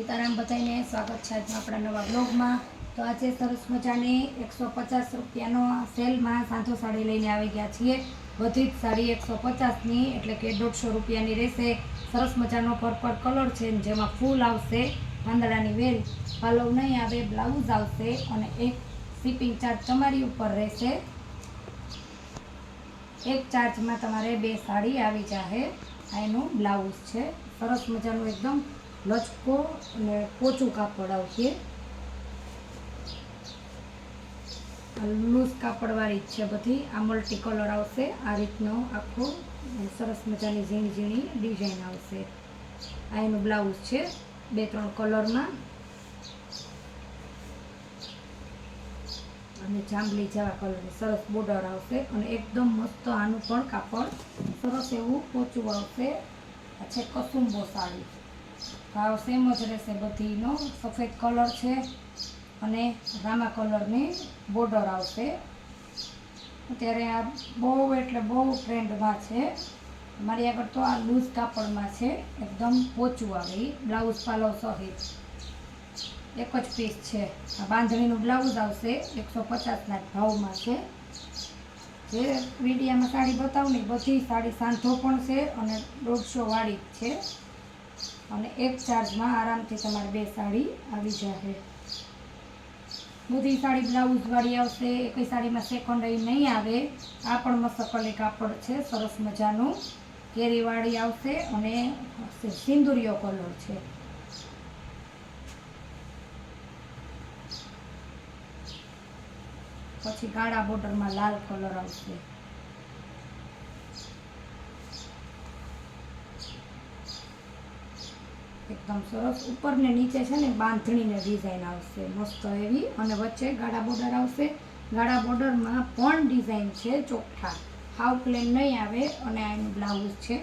સીताराम बधाईने स्वागत है अपना नवा ब्लॉग में। तो आज सरस मजानी 150 रुपयानो सेल में साधो साड़ी लईने आई गया छे। बधी ज साड़ी 150 नी एटले के 150 रुपयानी रहेशे। सरस मजानो पर्पल कलर छे जेमां फूल आवशे, પાંદડાની વેલ, પાલવ नहीं आवे, ब्लाउज आवशे अने एक शिपिंग चार्ज तमारी उपर रहेशे। एक चार्ज में तमारे बे साड़ी आवी जाए। आ एनु ब्लाउज छे। सरस मजानो एकदम लचको ने पोचू कापड़ आवशे। लूज कापड़वाળી છે બધી। आ मल्टी कलर आवशे। आ રીતનો આખો સરસ મજાની ઝીણી ઝીણી ડિઝાઇન આવશે। આ એનું બ્લાઉઝ છે 2-3 કલરમાં અને જાંબલી જેવા કલરની સરસ બોર્ડર આવશે અને એકદમ મસ્ત આનું પણ કાપડ સરસ એવું પોચું આવશે। આ છે કસુંબો સાડી। ભાવ સેમ જ રહેશે બધીનો। સફેદ કલર છે અને રામા કલરની બોર્ડર આવશે। અત્યારે આ બહુ એટલે બહુ ટ્રેન્ડમાં છે। મારી આગળ તો આ લૂઝ કાપડમાં છે, એકદમ પોચું આવે। બ્લાઉઝ પાલવ સહિત એક જ પીસ છે। આ બાંધણીનું બ્લાઉઝ આવશે 150ના ભાવમાં છે। જે વીડિયામાં સાડી બતાવું ને બધી સાડી સાંધો પણ છે અને 150 વાળી જ છે અને એક ચાર્જમાં આરામથી તમારે બે સાડી આવી જશે। બધી સાડી બ્લાઉઝ વાળી આવશે। એકઈ સાડીમાં સેકન્ડ નહીં આવે। આ પણ મસકલી કાપડ છે સરસ મજાનું, કેરીવાળી આવશે અને સિંદુરિયો કલર છે। પછી ગાળા બોર્ડરમાં લાલ કલર આવશે। एकदम सरस ऊपर ने नीचे है ने बांधणी ने डिजाइन आवशे मस्त एवी अने वच्चे गाड़ा बॉर्डर आवशे। गाड़ा बॉर्डर में पण डिजाइन छे चोखा, हाव प्लेन नहीं आवे अने आ एनुं ब्लाउज छे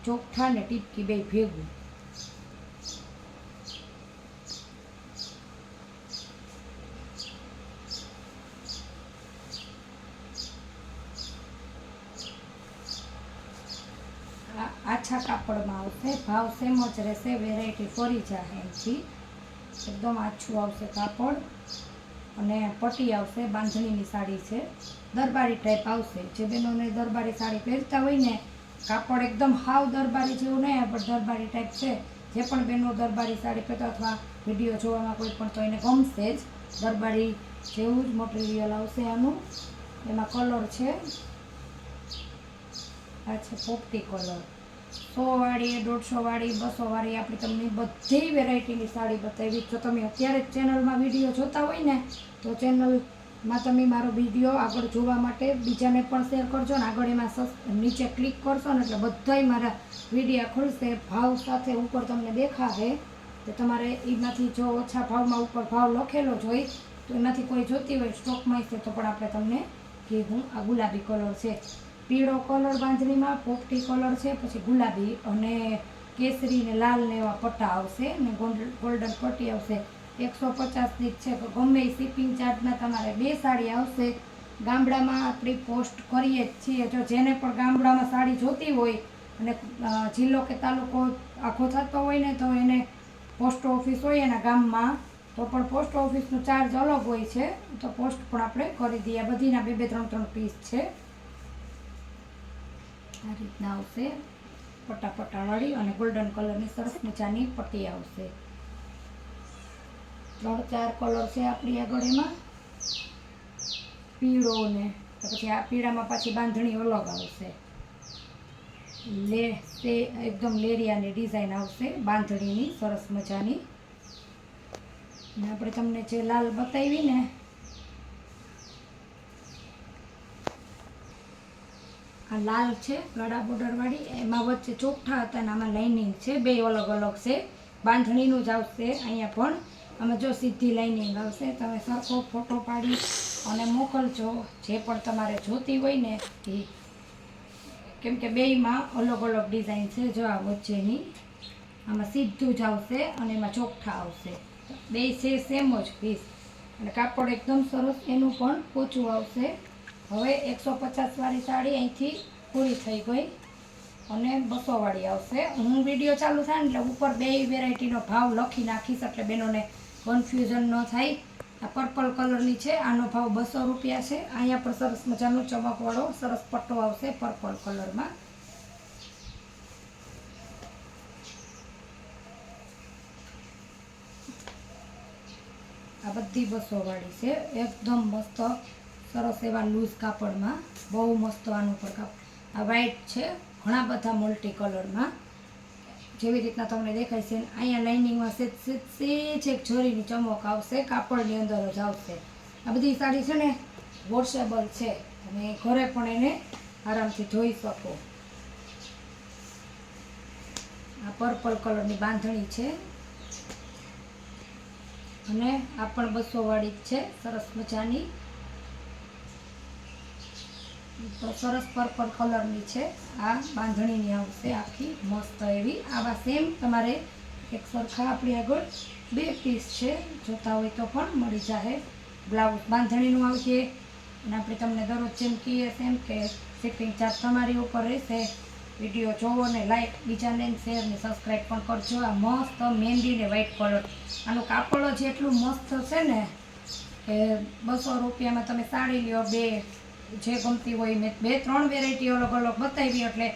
चोखा ने टीपकी बे भेगुं। आछा कापड़ में आवशे। भाव सेम ज रहेशे। वेरायटी फरी जाए एमथी एकदम आछुं आवशे कापड़ अने पट्टी आवशे। बांधणीनी साड़ी छे, दरबारी टाइप आवशे। जे बेनोने दरबारी साड़ी पहेरता होय ने कापड़ एकदम हाव दरबारी जेवुं नहीं पण दरबारी टाइप छे। जे पण बेनो दरबारी साड़ी पहेरता अथवा विडियो जोवामां कोई पण तो एने गमशे ज। दरबारी जेवुं ज मटीरियल आवशे आनुं। एमां कलर छे आ छे पोपटी कलर। 100 वाળી, 150 वाળી, 200 वाળી आपणी तमने बधी वेरायटीनी साड़ी बतावी। जो तमे अत्यारे चेनलमां विडियो जोता होय ने तो चेनलमां तमे मारो विडियो आगळ जोवा माटे बीजाने पण शेर करजो ने आगळ एमां नीचे क्लिक करशो ने एटले बधाय मारा विडियो खुलशे। भाव साथे उपर तमने देखाशे तो तमारे एमांथी जो ओछा भावमां उपर भाव लखेलो ज होय तो एमांथी कोई जोती होय स्टॉकमां छे तो पण आपणे तमने कीधुं। आ गुलाबी कलर छे, पीळो कलर बांधणीमां, पोपटी कलर छे, पछी गुलाबी अने केसरी ने लाल ने एवा पट्टा आवशे ने गोल्डन पट्टी आवशे। 150 ની છે। गमे शिपिंग चार्जना तमारे बे साड़ी आवशे। गामडामां आपणी पोस्ट करीए ज छीए। जो जेने पण गामडामां साड़ी जोती होय अने जिल्लो के तालुको आखो थतो होय ने तो एने पोस्ट ऑफिस होय एना गाममां तो पण पोस्ट ऑफिसनो चार्ज अलग होय छे तो पोस्ट पण आपणे करी दीए। बधीना 2-3 पीस छे। आ रीतना आवशे पट्टा पट्टावाળી અને गोल्डन कलरनी सरस मजानी पट्टी आवशे। 3-4 कलर छे आपणी આગળ एमां। पीळो ने पछी आ पीळामां पाછી बांधणी अलग आवशे। ते एकदम लेरियानी डिजाइन आवशे बांधणीनी सरस मजानी। ने आपणे तमने जे लाल बतावी ने आ लाल छे गाड़ा बॉर्डर वाली। एमां वच्चे चोखा हता ने आमां लाइनिंग छे। बे अलग अलग छे। बांधणीनुं ज आवशे अहींया पण। आमां जो सीधी लाइनिंग आवशे। तमे सरखो फोटो पाडी अने मोकलजो जे पण तमारे जोती होय ने ए। केम के बेयमां अलग अलग डिजाइन छे। जो आ वच्चेनी आमां सीधुं ज आवशे अने एमां चोखा आवशे। बेय छे सेम ज पीस अने कापड़ एकदम सरस एनुं पण पोचुं आवशे। हवे 150 वाળી साड़ी अहींथी पूरी थई गई। અને 200 વાળી આવશે. હું વિડીયો ચાલુ થાય ને એટલે ઉપર 2 વેરાયટીનો ભાવ લખી નાખીશ એટલે બેનોને કન્ફ્યુઝન ન થાય. આ પર્પલ કલરની છે, આનો ભાવ 200 રૂપિયા છે. અહીંયા પણ સરસ મજાનો ચમકવાળો સરસ પટ્ટો આવશે પર્પલ કલરમાં. આ બધી 200 વાળી છે, એકદમ મસ્ત સરસ એવા લૂઝ કાપડમાં, બહુ મસ્ત આનું પર કાપડ. આ વ્હાઈટ છે, ઘણા બધા મલ્ટી કલરમાં જેવી રીતના તમને દેખાય છે. અહીંયા લાઇનિંગમાં સેજ એક જરીની ચમક આવશે, કાપડની અંદર જ આવશે. આ બધી સાડી છે ને વોશેબલ છે, તમે ઘરે પણ એને આરામથી ધોઈ શકો. આ પર્પલ કલરની બાંધણી છે અને આ પણ 200 વાળી જ છે, સરસ મજાની. તો સરસ પર્પલ કલરની છે, આ બાંધણીની આવશે આખી મસ્ત એવી. આવા સેમ તમારે એક સરખા આપણી આગળ 2 પીસ છે, જોતા હોય તો પણ મળી જાય. બ્લાઉઝ બાંધણીનું આવશે અને આપણે તમને દરરોજ જેમ કહીએ તેમ કે શિપિંગ ચાર્જ તમારી ઉપર રહેશે. વિડીયો જોવો ને લાઈક, બીજાને શેર ને સબસ્ક્રાઈબ પણ કરજો. આ મસ્ત મહેંદી ને વ્હાઈટ કલર, આનું કાપડ જ એટલું મસ્ત છે ને કે 200 રૂપિયામાં તમે સાડી લ્યો, 2 જે ગમતી હોય. મેં 2-3 વેરાયટી અલગ અલગ બતાવી એટલે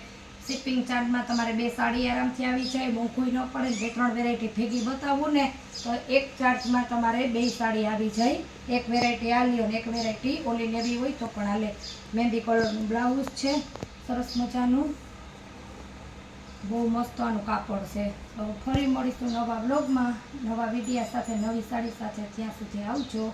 શિપિંગ ચાર્જમાં તમારે 2 સાડી આરામથી આવી જાય, મોંઘું ન પડે. 2-3 વેરાયટી ભેગી બતાવું ને તો એક ચાર્જમાં તમારે 2 સાડી આવી જાય. એક વેરાયટી આ લ્યો ને એક વેરાયટી ઓલી લેવી હોય તો પણ હાલે. મહેંદી કલરનું બ્લાઉઝ છે સરસ મજાનું, બહુ મસ્ત આનું કાપડ છે. તો ફરી મળીશું નવા બ્લોગમાં, નવા વિડીયા સાથે, નવી સાડી સાથે. ત્યાં સુધી આવજો.